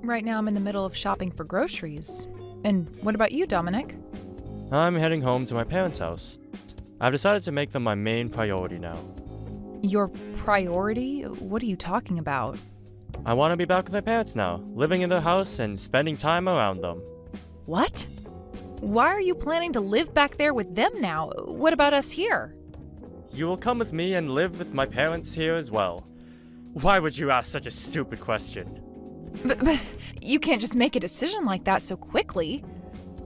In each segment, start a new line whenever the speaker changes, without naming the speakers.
Right now I'm in the middle of shopping for groceries. And what about you, Dominic?
I'm heading home to my parents' house. I've decided to make them my main priority now.
Your priority? What are you talking about?
I want to be back with my parents now, living in their house and spending time around them.
What? Why are you planning to live back there with them now? What about us here?
You will come with me and live with my parents here as well. Why would you ask such a stupid question?
But you can't just make a decision like that so quickly.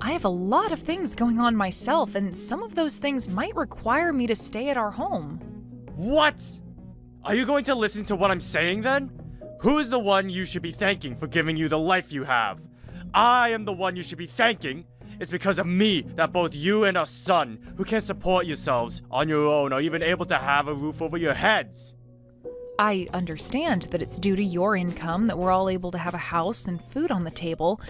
I have a lot of things going on myself, and some of those things might require me to stay at our home.
What? Are you going to listen to what I'm saying then? Who is the one you should be thanking for giving you the life you have? I am the one you should be thanking. It's because of me that both you and our son, who can't support yourselves on your own, are even able to have a roof over your heads.
I understand that it's due to your income that we're all able to have a house and food on the table.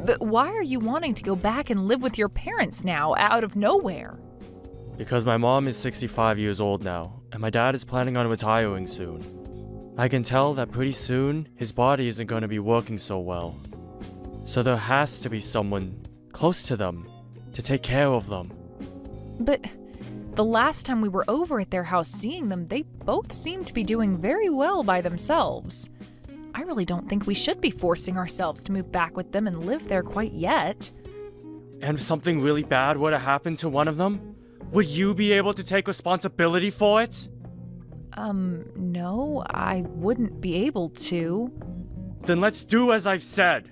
But why are you wanting to go back and live with your parents now, out of nowhere?
Because my mom is 65 years old now, and my dad is planning on retiring soon. I can tell that pretty soon, his body isn't going to be working so well. So there has to be someone close to them to take care of them.
But the last time we were over at their house seeing them, they both seemed to be doing very well by themselves. I really don't think we should be forcing ourselves to move back with them and live there quite yet.
And if something really bad were to happen to one of them, would you be able to take responsibility for it?
No, I wouldn't be able to.
Then let's do as I've said.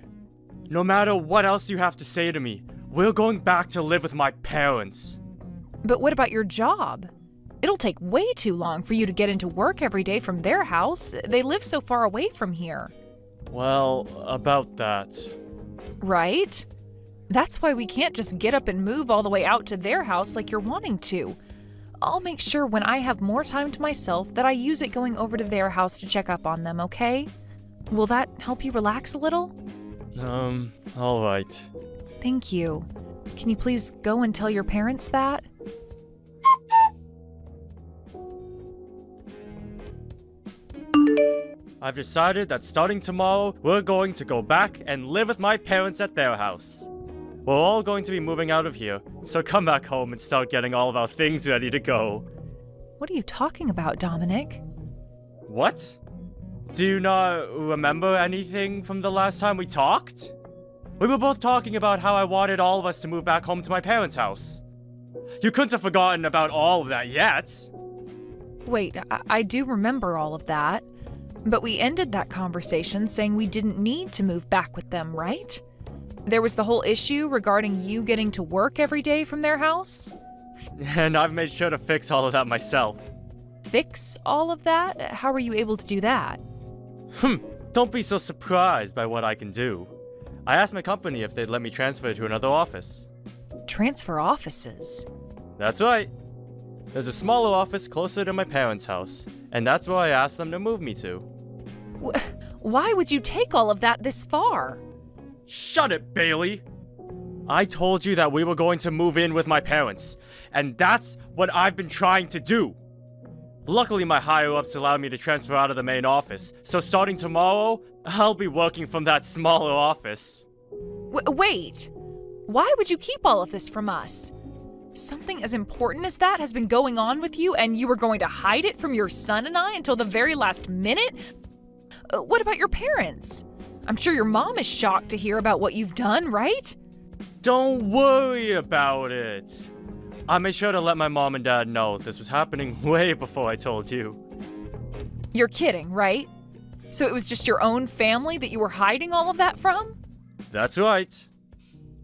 No matter what else you have to say to me, we're going back to live with my parents.
But what about your job? It'll take way too long for you to get into work every day from their house. They live so far away from here.
Well, about that.
Right? That's why we can't just get up and move all the way out to their house like you're wanting to. I'll make sure when I have more time to myself that I use it going over to their house to check up on them, okay? Will that help you relax a little?
All right.
Thank you. Can you please go and tell your parents that?
I've decided that starting tomorrow, we're going to go back and live with my parents at their house. We're all going to be moving out of here, so come back home and start getting all of our things ready to go.
What are you talking about, Dominic?
What? Do you not remember anything from the last time we talked? We were both talking about how I wanted all of us to move back home to my parents' house. You couldn't have forgotten about all of that yet.
Wait, I do remember all of that. But we ended that conversation saying we didn't need to move back with them, right? There was the whole issue regarding you getting to work every day from their house.
And I've made sure to fix all of that myself.
Fix all of that? How were you able to do that?
Don't be so surprised by what I can do. I asked my company if they'd let me transfer to another office.
Transfer offices?
That's right. There's a smaller office closer to my parents' house, and that's where I asked them to move me to.
Why would you take all of that this far?
Shut it, Bailey! I told you that we were going to move in with my parents, and that's what I've been trying to do. Luckily, my higher-ups allowed me to transfer out of the main office, so starting tomorrow, I'll be working from that smaller office.
Wait! Why would you keep all of this from us? Something as important as that has been going on with you, and you were going to hide it from your son and I until the very last minute? What about your parents? I'm sure your mom is shocked to hear about what you've done, right?
Don't worry about it. I made sure to let my mom and dad know this was happening way before I told you.
You're kidding, right? So it was just your own family that you were hiding all of that from?
That's right.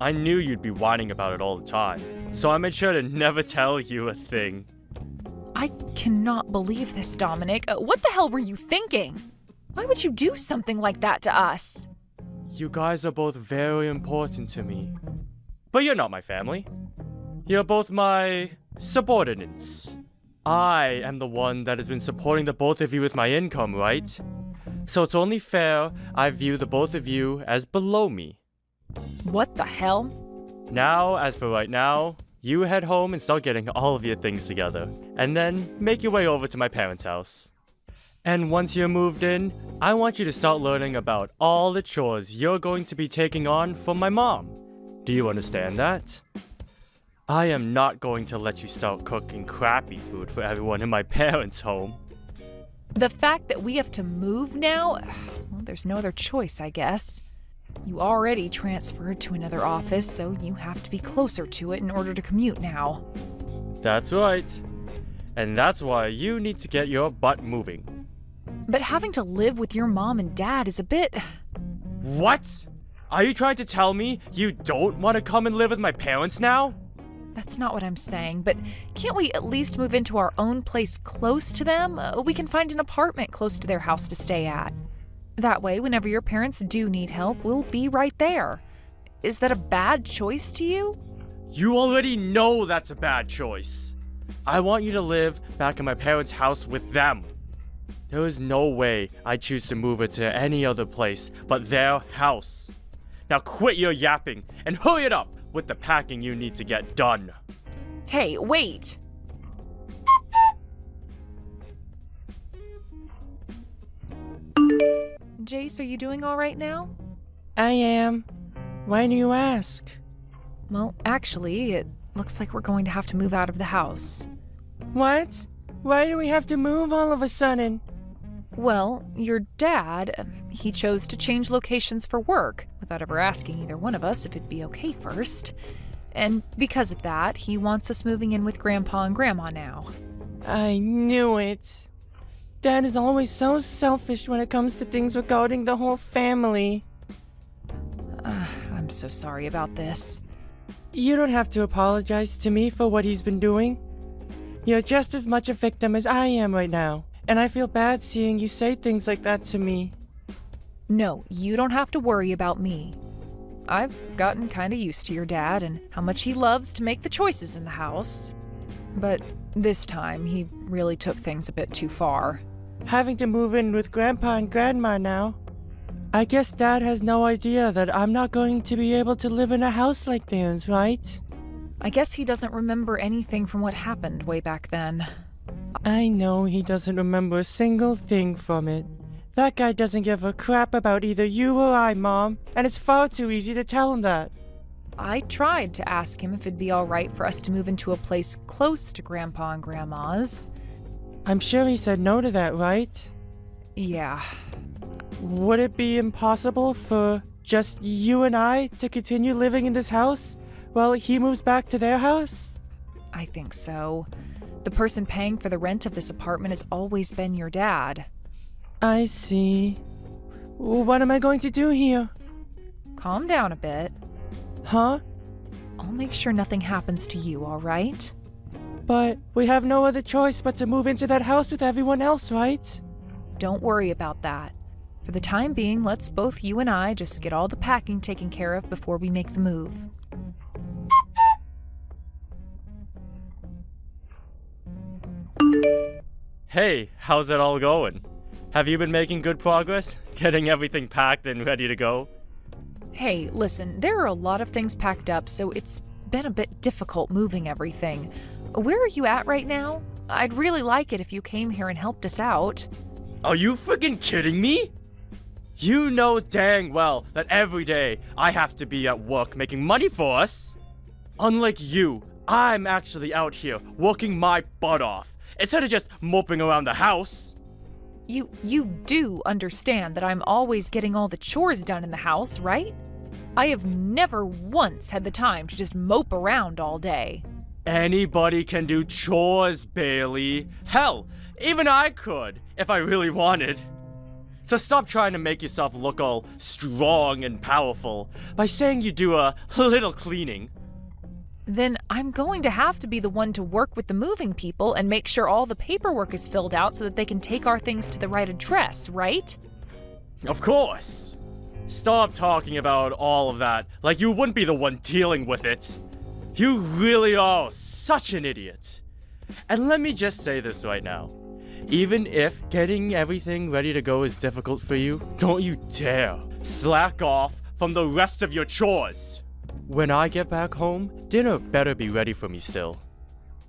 I knew you'd be whining about it all the time, so I made sure to never tell you a thing.
I cannot believe this, Dominic. What the hell were you thinking? Why would you do something like that to us?
You guys are both very important to me. But you're not my family. You're both my subordinates. I am the one that has been supporting the both of you with my income, right? So it's only fair I view the both of you as below me.
What the hell?
Now, as for right now, you head home and start getting all of your things together, and then make your way over to my parents' house. And once you're moved in, I want you to start learning about all the chores you're going to be taking on from my mom. Do you understand that? I am not going to let you start cooking crappy food for everyone in my parents' home.
The fact that we have to move now, well, there's no other choice, I guess. You already transferred to another office, so you have to be closer to it in order to commute now.
That's right. And that's why you need to get your butt moving.
But having to live with your mom and dad is a bit...
What? Are you trying to tell me you don't want to come and live with my parents now?
That's not what I'm saying, but can't we at least move into our own place close to them? We can find an apartment close to their house to stay at. That way, whenever your parents do need help, we'll be right there. Is that a bad choice to you?
You already know that's a bad choice. I want you to live back in my parents' house with them. There is no way I choose to move it to any other place but their house. Now quit your yapping and hurry it up with the packing you need to get done.
Hey, wait! Jace, are you doing all right now?
I am. Why do you ask?
Well, actually, it looks like we're going to have to move out of the house.
What? Why do we have to move all of a sudden?
Well, your dad, he chose to change locations for work without ever asking either one of us if it'd be okay first. And because of that, he wants us moving in with Grandpa and Grandma now.
I knew it. Dad is always so selfish when it comes to things regarding the whole family.
I'm so sorry about this.
You don't have to apologize to me for what he's been doing. You're just as much a victim as I am right now, and I feel bad seeing you say things like that to me.
No, you don't have to worry about me. I've gotten kinda used to your dad and how much he loves to make the choices in the house. But this time, he really took things a bit too far.
Having to move in with Grandpa and Grandma now. I guess Dad has no idea that I'm not going to be able to live in a house like theirs, right?
I guess he doesn't remember anything from what happened way back then.
I know he doesn't remember a single thing from it. That guy doesn't give a crap about either you or I, Mom, and it's far too easy to tell him that.
I tried to ask him if it'd be all right for us to move into a place close to Grandpa and Grandma's.
I'm sure he said no to that, right?
Yeah.
Would it be impossible for just you and I to continue living in this house while he moves back to their house?
I think so. The person paying for the rent of this apartment has always been your dad.
I see. What am I going to do here?
Calm down a bit.
Huh?
I'll make sure nothing happens to you, all right?
But we have no other choice but to move into that house with everyone else, right?
Don't worry about that. For the time being, let's both you and I just get all the packing taken care of before we make the move.
Hey, how's it all going? Have you been making good progress? Getting everything packed and ready to go?
Hey, listen, there are a lot of things packed up, so it's been a bit difficult moving everything. Where are you at right now? I'd really like it if you came here and helped us out.
Are you freaking kidding me? You know dang well that every day I have to be at work making money for us. Unlike you, I'm actually out here working my butt off instead of just moping around the house.
You do understand that I'm always getting all the chores done in the house, right? I have never once had the time to just mope around all day.
Anybody can do chores, Bailey. Hell, even I could, if I really wanted. So stop trying to make yourself look all strong and powerful by saying you do a little cleaning.
Then I'm going to have to be the one to work with the moving people and make sure all the paperwork is filled out so that they can take our things to the right address, right?
Of course. Stop talking about all of that like you wouldn't be the one dealing with it. You really are such an idiot. And let me just say this right now. Even if getting everything ready to go is difficult for you, don't you dare slack off from the rest of your chores. When I get back home, dinner better be ready for me still.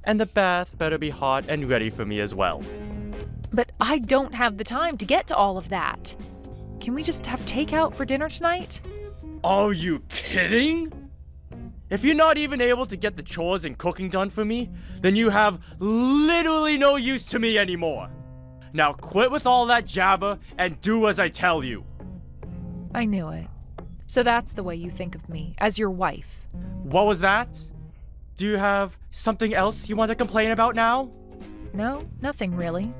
And the bath better be hot and ready for me as well.
But I don't have the time to get to all of that. Can we just have takeout for dinner tonight?
Are you kidding? If you're not even able to get the chores and cooking done for me, then you have literally no use to me anymore. Now quit with all that jabber and do as I tell you.
I knew it. So that's the way you think of me, as your wife.
What was that? Do you have something else you want to complain about now?
No, nothing really.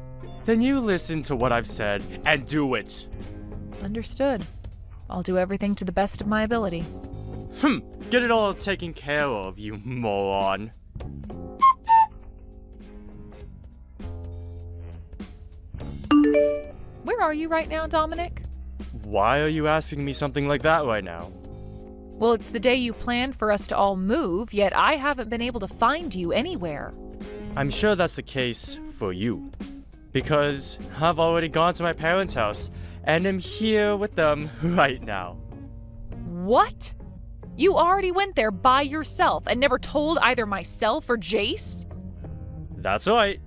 Then you listen to what I've said and do it.
Understood. I'll do everything to the best of my ability.
Get it all taken care of, you moron.
Where are you right now, Dominic?
Why are you asking me something like that right now?
Well, it's the day you planned for us to all move, yet I haven't been able to find you anywhere.
I'm sure that's the case for you. Because I've already gone to my parents' house and am here with them right now.
What? You already went there by yourself and never told either myself or Jace?
That's right.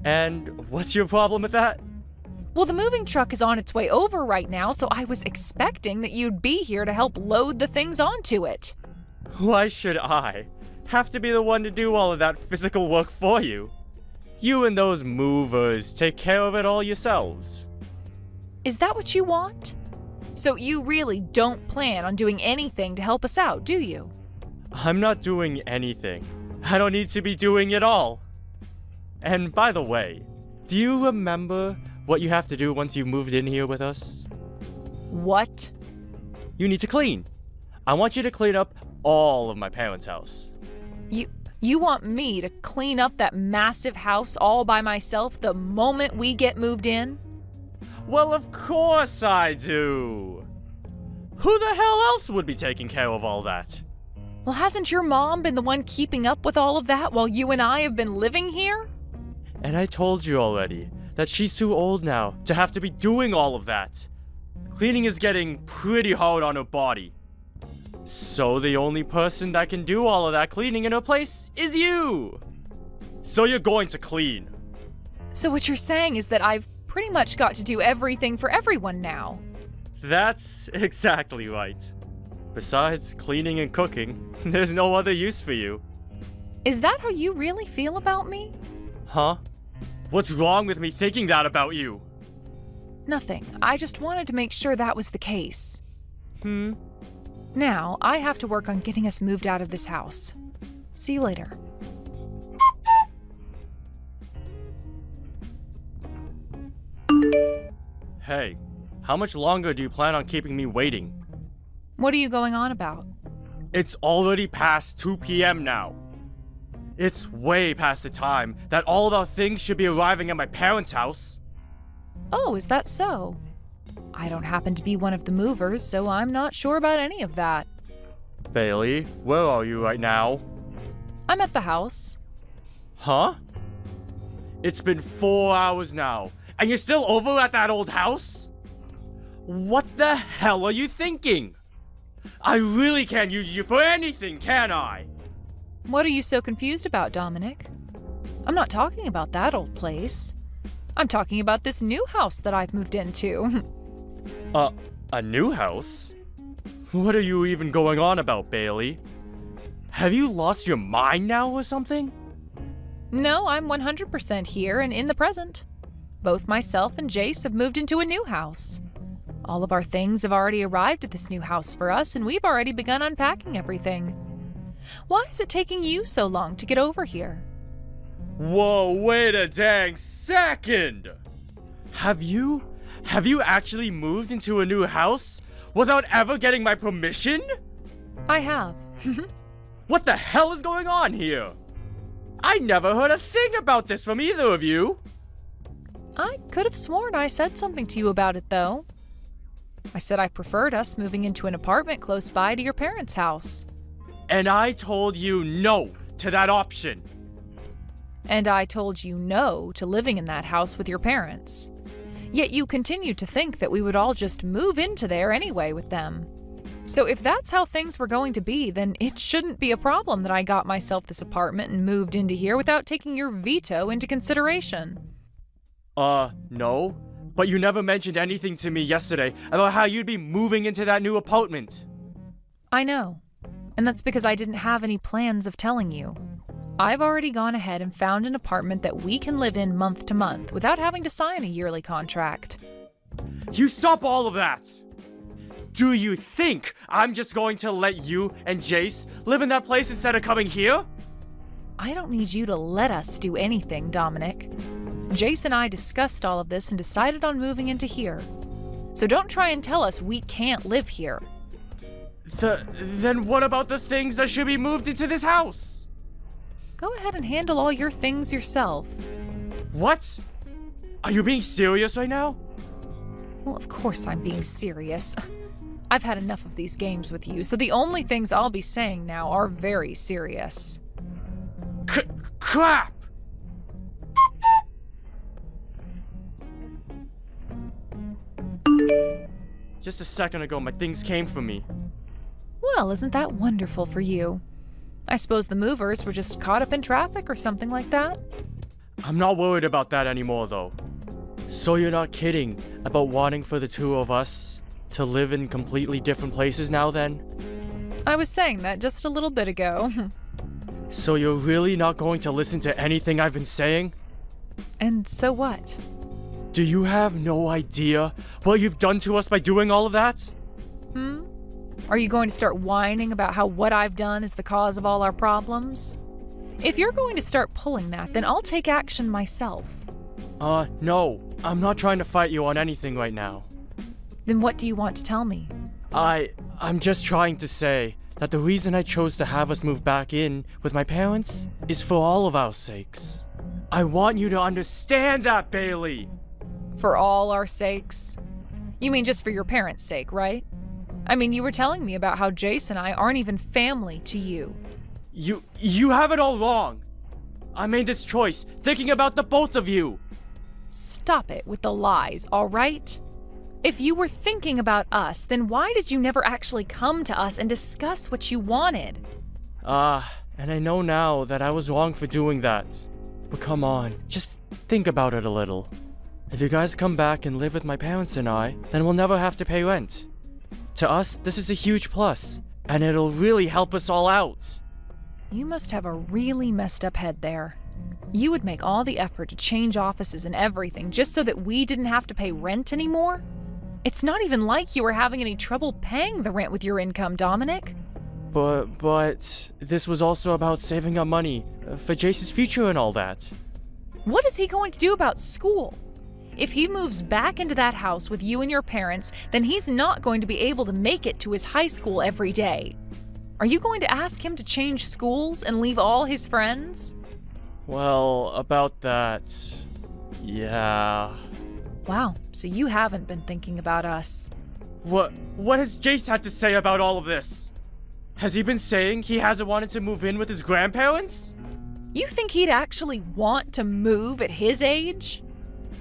And what's your problem with that?
Well, the moving truck is on its way over right now, so I was expecting that you'd be here to help load the things onto it.
Why should I have to be the one to do all of that physical work for you? You and those movers take care of it all yourselves.
Is that what you want? So you really don't plan on doing anything to help us out, do you?
I'm not doing anything. I don't need to be doing it all. And by the way, do you remember what you have to do once you've moved in here with us?
What?
You need to clean. I want you to clean up all of my parents' house.
You want me to clean up that massive house all by myself the moment we get moved in?
Well, of course I do. Who the hell else would be taking care of all that?
Well, hasn't your mom been the one keeping up with all of that while you and I have been living here?
And I told you already that she's too old now to have to be doing all of that. Cleaning is getting pretty hard on her body. So the only person that can do all of that cleaning in her place is you. So you're going to clean.
So what you're saying is that I've pretty much got to do everything for everyone now.
That's exactly right. Besides cleaning and cooking, there's no other use for you.
Is that how you really feel about me?
Huh? What's wrong with me thinking that about you?
Nothing. I just wanted to make sure that was the case. Now, I have to work on getting us moved out of this house. See you later.
Hey, how much longer do you plan on keeping me waiting?
What are you going on about?
It's already past 2 p.m. now. It's way past the time that all of our things should be arriving at my parents' house.
Oh, is that so? I don't happen to be one of the movers, so I'm not sure about any of that.
Bailey, where are you right now?
I'm at the house.
Huh? It's been 4 hours now, and you're still over at that old house? What the hell are you thinking? I really can't use you for anything, can I?
What are you so confused about, Dominic? I'm not talking about that old place. I'm talking about this new house that I've moved into.
A new house? What are you even going on about, Bailey? Have you lost your mind now or something?
No, I'm 100% here and in the present. Both myself and Jace have moved into a new house. All of our things have already arrived at this new house for us, and we've already begun unpacking everything. Why is it taking you so long to get over here?
Whoa, wait a dang second! Have you actually moved into a new house without ever getting my permission?
I have.
What the hell is going on here? I never heard a thing about this from either of you.
I could have sworn I said something to you about it, though. I said I preferred us moving into an apartment close by to your parents' house.
And I told you no to that option.
And I told you no to living in that house with your parents. Yet you continued to think that we would all just move into there anyway with them. So if that's how things were going to be, then it shouldn't be a problem that I got myself this apartment and moved into here without taking your veto into consideration.
No. But you never mentioned anything to me yesterday about how you'd be moving into that new apartment.
I know. And that's because I didn't have any plans of telling you. I've already gone ahead and found an apartment that we can live in month to month without having to sign a yearly contract.
You stop all of that! Do you think I'm just going to let you and Jace live in that place instead of coming here?
I don't need you to let us do anything, Dominic. Jace and I discussed all of this and decided on moving into here. So don't try and tell us we can't live here.
Then what about the things that should be moved into this house?
Go ahead and handle all your things yourself.
What? Are you being serious right now?
Well, of course I'm being serious. I've had enough of these games with you, so the only things I'll be saying now are very serious.
Crap! Just a second ago, my things came for me.
Well, isn't that wonderful for you? I suppose the movers were just caught up in traffic or something like that?
I'm not worried about that anymore, though. So you're not kidding about wanting for the two of us to live in completely different places now, then?
I was saying that just a little bit ago.
So you're really not going to listen to anything I've been saying?
And so what?
Do you have no idea what you've done to us by doing all of that?
Are you going to start whining about how what I've done is the cause of all our problems? If you're going to start pulling that, then I'll take action myself.
No. I'm not trying to fight you on anything right now.
Then what do you want to tell me?
I'm just trying to say that the reason I chose to have us move back in with my parents is for all of our sakes. I want you to understand that, Bailey!
For all our sakes? You mean just for your parents' sake, right? I mean, you were telling me about how Jace and I aren't even family to you.
You have it all wrong! I made this choice thinking about the both of you!
Stop it with the lies, all right? If you were thinking about us, then why did you never actually come to us and discuss what you wanted?
And I know now that I was wrong for doing that. But come on, just think about it a little. If you guys come back and live with my parents and I, then we'll never have to pay rent. To us, this is a huge plus, and it'll really help us all out.
You must have a really messed up head there. You would make all the effort to change offices and everything just so that we didn't have to pay rent anymore? It's not even like you were having any trouble paying the rent with your income, Dominic.
But this was also about saving up money for Jace's future and all that.
What is he going to do about school? If he moves back into that house with you and your parents, then he's not going to be able to make it to his high school every day. Are you going to ask him to change schools and leave all his friends?
Well, about that, yeah.
Wow, so you haven't been thinking about us.
What has Jace had to say about all of this? Has he been saying he hasn't wanted to move in with his grandparents?
You think he'd actually want to move at his age?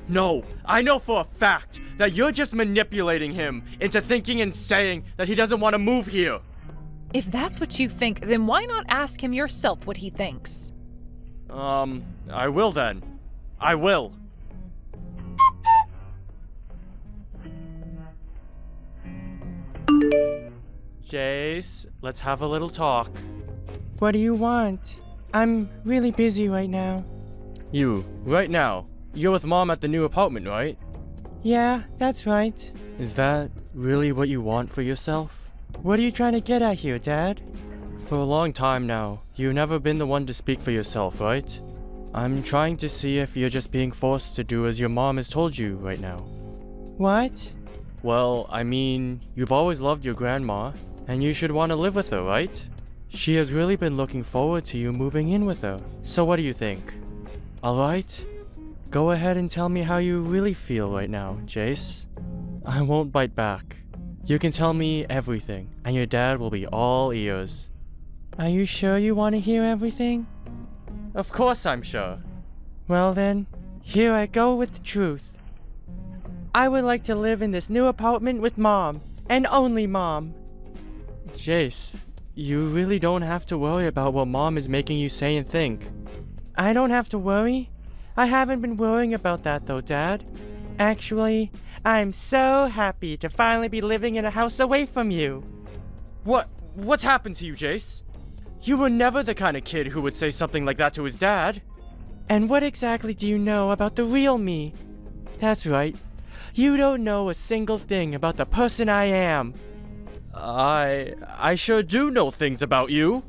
No, I know for a fact that you're just manipulating him into thinking and saying that he doesn't want to move here.
If that's what you think, then why not ask him yourself what he thinks?
I will then. I will. Jace, let's have a little talk.
What do you want? I'm really busy right now.
You, right now, you're with Mom at the new apartment, right?
Yeah, that's right.
Is that really what you want for yourself?
What are you trying to get at here, Dad?
For a long time now, you've never been the one to speak for yourself, right? I'm trying to see if you're just being forced to do as your mom has told you right now.
What?
Well, I mean, you've always loved your grandma, and you should want to live with her, right? She has really been looking forward to you moving in with her. So what do you think? Alright? Go ahead and tell me how you really feel right now, Jace. I won't bite back. You can tell me everything, and your dad will be all ears.
Are you sure you want to hear everything?
Of course I'm sure.
Well then, here I go with the truth. I would like to live in this new apartment with Mom, and only Mom.
Jace, you really don't have to worry about what Mom is making you say and think.
I don't have to worry? I haven't been worrying about that though, Dad. Actually, I'm so happy to finally be living in a house away from you.
What's happened to you, Jace? You were never the kind of kid who would say something like that to his dad.
And what exactly do you know about the real me? That's right. You don't know a single thing about the person I am.
I sure do know things about you.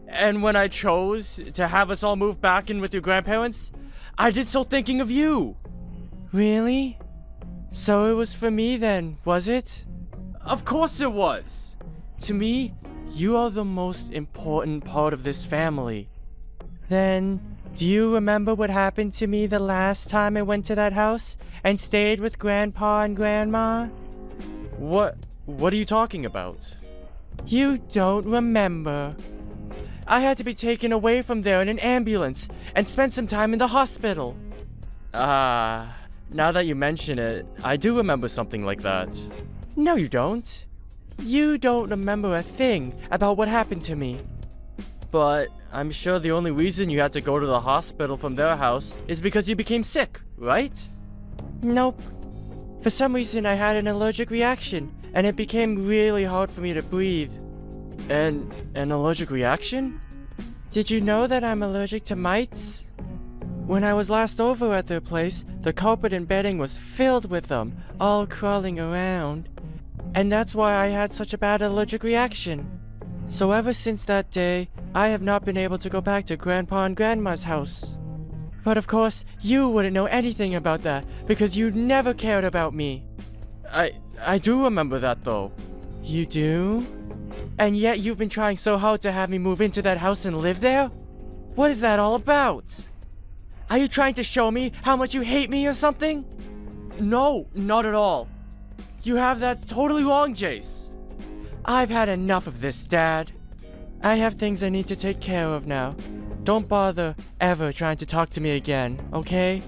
And when I chose to have us all move back in with your grandparents, I did so thinking of you.
Really? So it was for me then, was it?
Of course it was. To me, you are the most important part of this family.
Then, do you remember what happened to me the last time I went to that house and stayed with Grandpa and Grandma?
What are you talking about?
You don't remember. I had to be taken away from there in an ambulance and spent some time in the hospital.
Now that you mention it, I do remember something like that.
No, you don't. You don't remember a thing about what happened to me.
But I'm sure the only reason you had to go to the hospital from their house is because you became sick, right?
Nope. For some reason I had an allergic reaction, and it became really hard for me to breathe.
An allergic reaction?
Did you know that I'm allergic to mites? When I was last over at their place, the carpet and bedding was filled with them, all crawling around. And that's why I had such a bad allergic reaction. So ever since that day, I have not been able to go back to Grandpa and Grandma's house. But of course, you wouldn't know anything about that, because you never cared about me.
I do remember that though.
You do? And yet you've been trying so hard to have me move into that house and live there? What is that all about? Are you trying to show me how much you hate me or something?
No, not at all. You have that totally wrong, Jace.
I've had enough of this, Dad. I have things I need to take care of now. Don't bother ever trying to talk to me again, okay?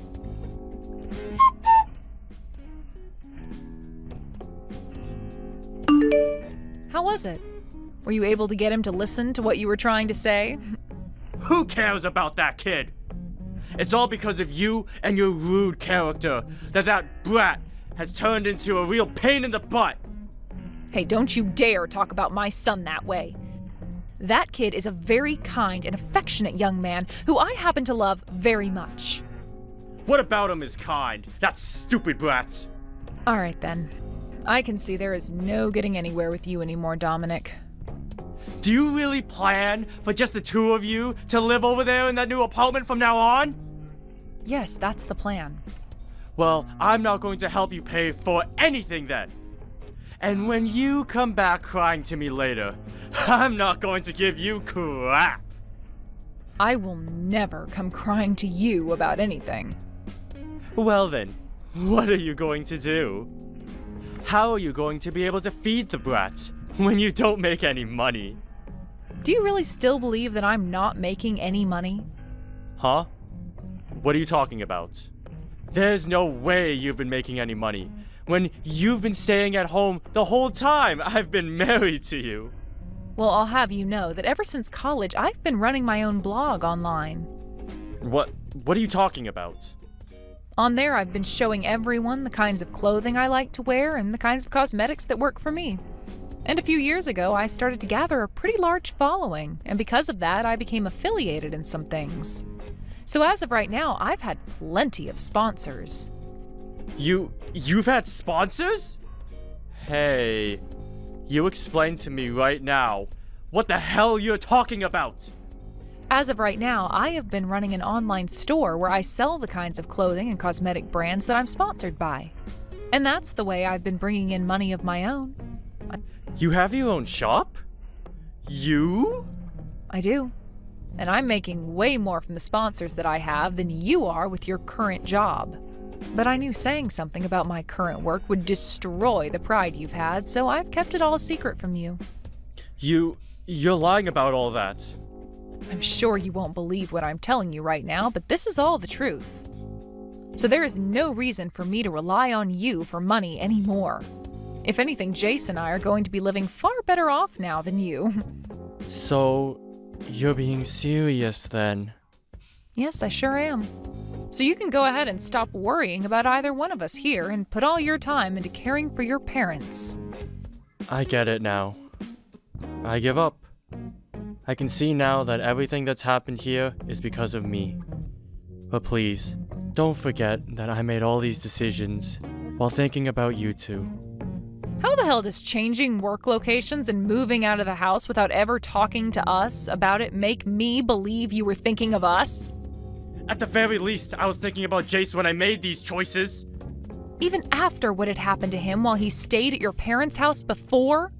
How was it? Were you able to get him to listen to what you were trying to say?
Who cares about that kid? It's all because of you and your rude character that brat has turned into a real pain in the butt.
Hey, don't you dare talk about my son that way. That kid is a very kind and affectionate young man who I happen to love very much.
What about him is kind? That stupid brat.
All right then. I can see there is no getting anywhere with you anymore, Dominic.
Do you really plan for just the two of you to live over there in that new apartment from now on?
Yes, that's the plan.
Well, I'm not going to help you pay for anything then. And when you come back crying to me later, I'm not going to give you crap.
I will never come crying to you about anything.
Well then, what are you going to do? How are you going to be able to feed the brat when you don't make any money?
Do you really still believe that I'm not making any money?
Huh? What are you talking about? There's no way you've been making any money when you've been staying at home the whole time I've been married to you.
Well, I'll have you know that ever since college, I've been running my own blog online.
What are you talking about?
On there, I've been showing everyone the kinds of clothing I like to wear and the kinds of cosmetics that work for me. And a few years ago, I started to gather a pretty large following, and because of that, I became affiliated in some things. So as of right now, I've had plenty of sponsors.
You've had sponsors? Hey, you explain to me right now what the hell you're talking about.
As of right now, I have been running an online store where I sell the kinds of clothing and cosmetic brands that I'm sponsored by. And that's the way I've been bringing in money of my own.
You have your own shop? You?
I do. And I'm making way more from the sponsors that I have than you are with your current job. But I knew saying something about my current work would destroy the pride you've had, so I've kept it all a secret from you.
You're lying about all that.
I'm sure you won't believe what I'm telling you right now, but this is all the truth. So there is no reason for me to rely on you for money anymore. If anything, Jace and I are going to be living far better off now than you.
So, you're being serious then?
Yes, I sure am. So you can go ahead and stop worrying about either one of us here and put all your time into caring for your parents.
I get it now. I give up. I can see now that everything that's happened here is because of me. But please, don't forget that I made all these decisions while thinking about you two.
How the hell does changing work locations and moving out of the house without ever talking to us about it make me believe you were thinking of us?
At the very least, I was thinking about Jace when I made these choices.
Even after what had happened to him while he stayed at your parents' house before?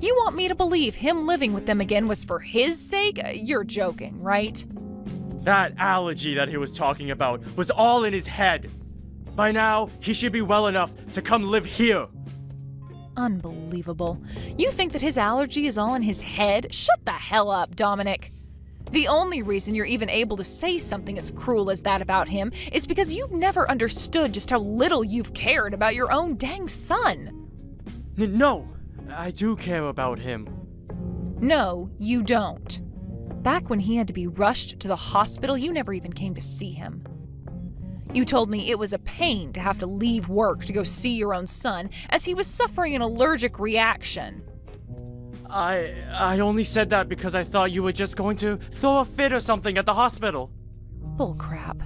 You want me to believe him living with them again was for his sake? You're joking, right?
That allergy that he was talking about was all in his head. By now, he should be well enough to come live here.
Unbelievable. You think that his allergy is all in his head? Shut the hell up, Dominic. The only reason you're even able to say something as cruel as that about him is because you've never understood just how little you've cared about your own dang son.
No, I do care about him.
No, you don't. Back when he had to be rushed to the hospital, you never even came to see him. You told me it was a pain to have to leave work to go see your own son as he was suffering an allergic reaction.
I only said that because I thought you were just going to throw a fit or something at the hospital.
Bullcrap.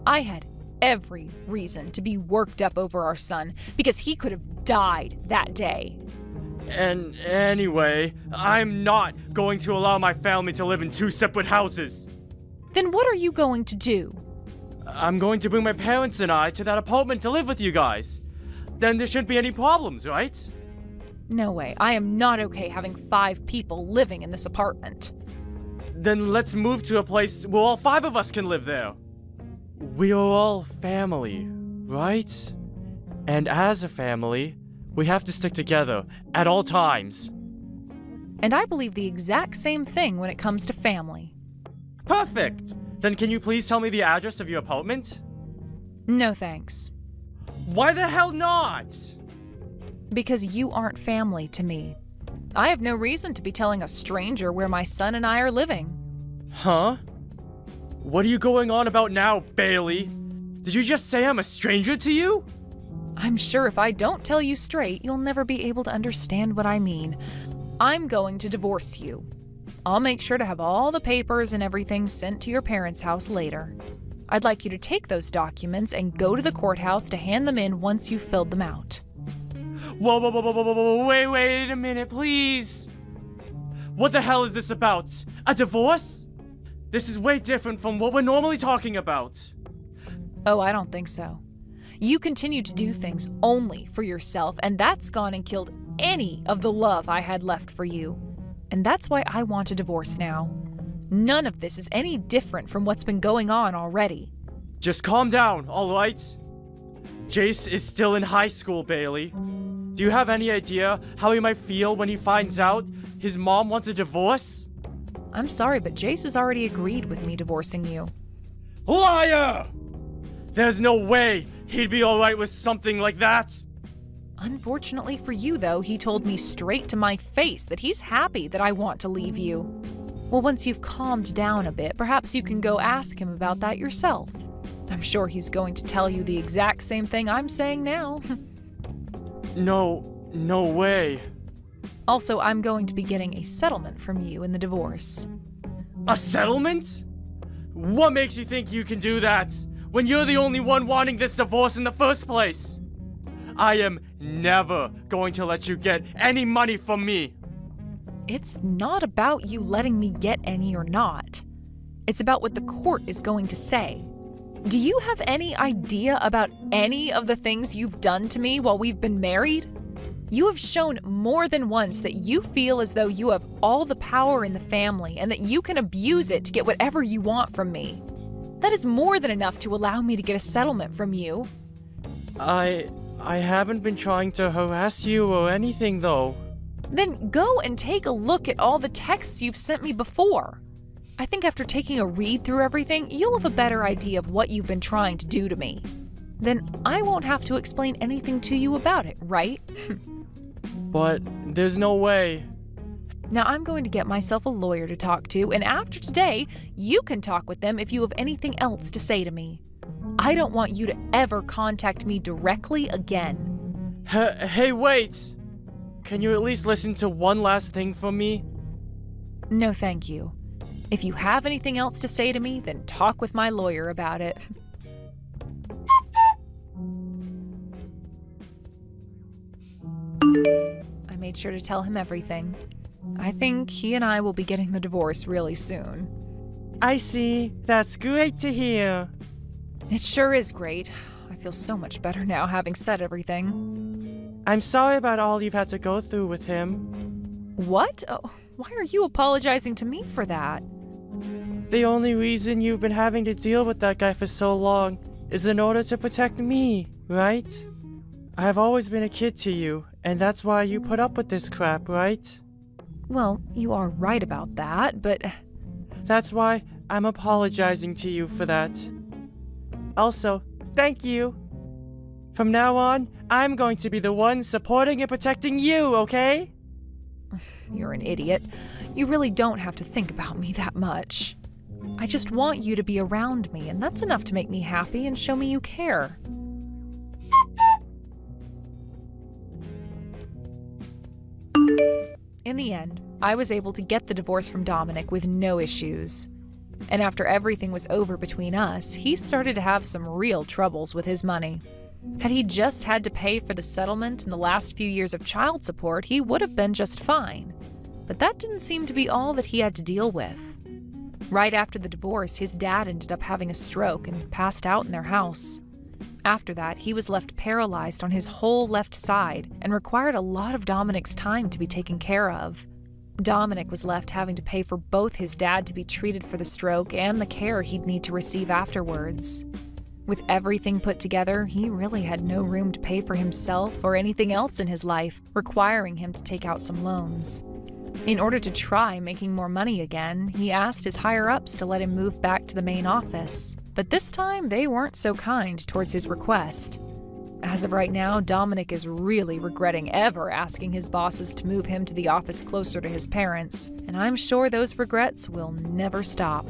I had every reason to be worked up over our son because he could have died that day.
And anyway, I'm not going to allow my family to live in two separate houses.
Then what are you going to do?
I'm going to bring my parents and I to that apartment to live with you guys. Then there shouldn't be any problems, right?
No way. I am not okay having 5 people living in this apartment.
Then let's move to a place where all 5 of us can live there. We are all family, right? And as a family, we have to stick together at all times.
And I believe the exact same thing when it comes to family.
Perfect! Then can you please tell me the address of your apartment?
No thanks.
Why the hell not?
Because you aren't family to me. I have no reason to be telling a stranger where my son and I are living.
Huh? What are you going on about now, Bailey? Did you just say I'm a stranger to you?
I'm sure if I don't tell you straight, you'll never be able to understand what I mean. I'm going to divorce you. I'll make sure to have all the papers and everything sent to your parents' house later. I'd like you to take those documents and go to the courthouse to hand them in once you've filled them out.
Whoa, wait a minute, please. What the hell is this about? A divorce? This is way different from what we're normally talking about.
Oh, I don't think so. You continue to do things only for yourself, and that's gone and killed any of the love I had left for you. And that's why I want a divorce now. None of this is any different from what's been going on already.
Just calm down, alright? Jace is still in high school, Bailey. Do you have any idea how he might feel when he finds out his mom wants a divorce?
I'm sorry, but Jace has already agreed with me divorcing you.
Liar! There's no way he'd be alright with something like that.
Unfortunately for you, though, he told me straight to my face that he's happy that I want to leave you. Well, once you've calmed down a bit, perhaps you can go ask him about that yourself. I'm sure he's going to tell you the exact same thing I'm saying now.
No way.
Also, I'm going to be getting a settlement from you in the divorce.
A settlement? What makes you think you can do that when you're the only one wanting this divorce in the first place? I am never going to let you get any money from me.
It's not about you letting me get any or not. It's about what the court is going to say. Do you have any idea about any of the things you've done to me while we've been married? You have shown more than once that you feel as though you have all the power in the family and that you can abuse it to get whatever you want from me. That is more than enough to allow me to get a settlement from you.
I haven't been trying to harass you or anything, though.
Then go and take a look at all the texts you've sent me before. I think after taking a read through everything, you'll have a better idea of what you've been trying to do to me. Then I won't have to explain anything to you about it, right?
But there's no way.
Now I'm going to get myself a lawyer to talk to, and after today, you can talk with them if you have anything else to say to me. I don't want you to ever contact me directly again.
Hey, wait! Can you at least listen to one last thing from me?
No, thank you. If you have anything else to say to me, then talk with my lawyer about it. I made sure to tell him everything. I think he and I will be getting the divorce really soon.
I see. That's great to hear.
It sure is great. I feel so much better now having said everything.
I'm sorry about all you've had to go through with him.
What? Oh, why are you apologizing to me for that?
The only reason you've been having to deal with that guy for so long is in order to protect me, right? I've always been a kid to you, and that's why you put up with this crap, right?
Well, you are right about that, but...
That's why I'm apologizing to you for that. Also, thank you. From now on, I'm going to be the one supporting and protecting you, okay?
You're an idiot. You really don't have to think about me that much. I just want you to be around me, and that's enough to make me happy and show me you care. In the end, I was able to get the divorce from Dominic with no issues. And after everything was over between us, he started to have some real troubles with his money. Had he just had to pay for the settlement and the last few years of child support, he would have been just fine. But that didn't seem to be all that he had to deal with. Right after the divorce, his dad ended up having a stroke and passed out in their house. After that, he was left paralyzed on his whole left side and required a lot of Dominic's time to be taken care of. Dominic was left having to pay for both his dad to be treated for the stroke and the care he'd need to receive afterwards. With everything put together, he really had no room to pay for himself or anything else in his life, requiring him to take out some loans. In order to try making more money again, he asked his higher-ups to let him move back to the main office. But this time, they weren't so kind towards his request. As of right now, Dominic is really regretting ever asking his bosses to move him to the office closer to his parents, and I'm sure those regrets will never stop.